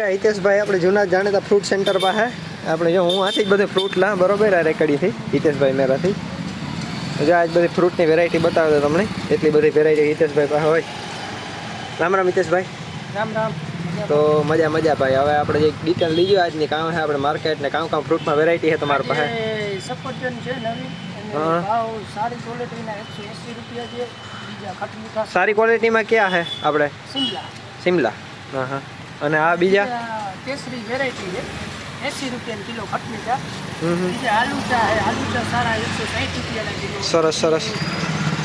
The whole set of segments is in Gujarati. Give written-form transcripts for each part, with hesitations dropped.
હિતેશભાઈ આપણે જૂના જાણીતા ફ્રૂટ સેન્ટર પાસે આપણે જો હું આથી જ બધું ફ્રૂટ લા બરોબર આ રેકડીથી હિતેશભાઈ મેરાથી જો આજ બધી ફ્રૂટની વેરાયટી બતાવે તો તમને એટલી બધી વેરાયટી હિતેશભાઈ પાસે હોય. રામ રામ હિતેશભાઈ. રામ રામ. તો મજા ભાઈ. હવે આપણે જે ડિટેલ લીજો આજની કામ છે આપણે માર્કેટ ને કામ ફ્રૂટમાં વેરાયટી છે તમારા પાસે? સફરજન છે નવી અને ભાવ સારી ક્વોલિટીના 180 રૂપિયા છે. બીજા ખટમીઠા સારી ક્વોલિટીમાં ક્યાં છે આપણે? શિમલા. હા હા. અને આ બીજા કેસરી વેરાયટી છે 80 રૂપિયા કિલો ખટમીઠા. બીજા આલુચા છે, આલુચા સારા 160 રૂપિયાના કિલો. સરસ.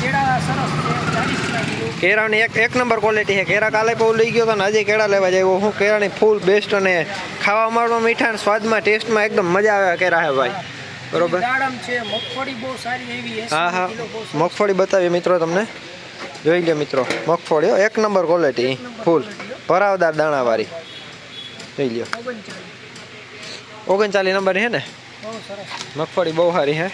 કેળા સરસ છે 40 કિલો. કેળાની એક નંબર ક્વોલિટી છે. કેળા કાલે બહુ લઈ ગયો તો ને હજી કેળા લેવા જાય. હું કેળાની ફૂલ બેસ્ટ અને ખાવામાં મીઠા અને સ્વાદમાં ટેસ્ટમાં એકદમ મજા આવે કેળા છે ભાઈ. બરોબર. દાડમ છે, મગફળી બહુ સારી એવી 80 કિલો. મગફળી બતાવીએ મિત્રો તમને. જોઈ લો મિત્રો મગફળી એક નંબર ક્વોલિટી ફૂલ ભરાવદાર દાણાવાળી. જોઈ લો 39 નંબર છે ને. મગફળી બહુ સારી છે.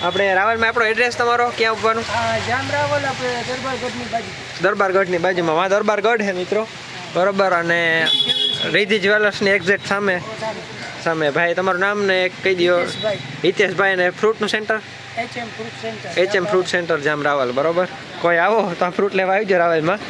આપણે રાવલમાં આપણો એડ્રેસ તમારો ક્યાં આવવાનું? દરબારગઢની બાજુમાં માં દરબારગઢ છે મિત્રો બરોબર. અને રિધિ જ્વેલર્સની એક્ઝેક્ટ સામે ભાઈ તમારું નામ ને એક કહી દો. હિતેશભાઈ ને ફ્રૂટનું સેન્ટર HM ફ્રૂટ સેન્ટર જામ રાવલ બરોબર. કોઈ આવો તો ફ્રૂટ લેવા આવી જાવ રાવલમાં.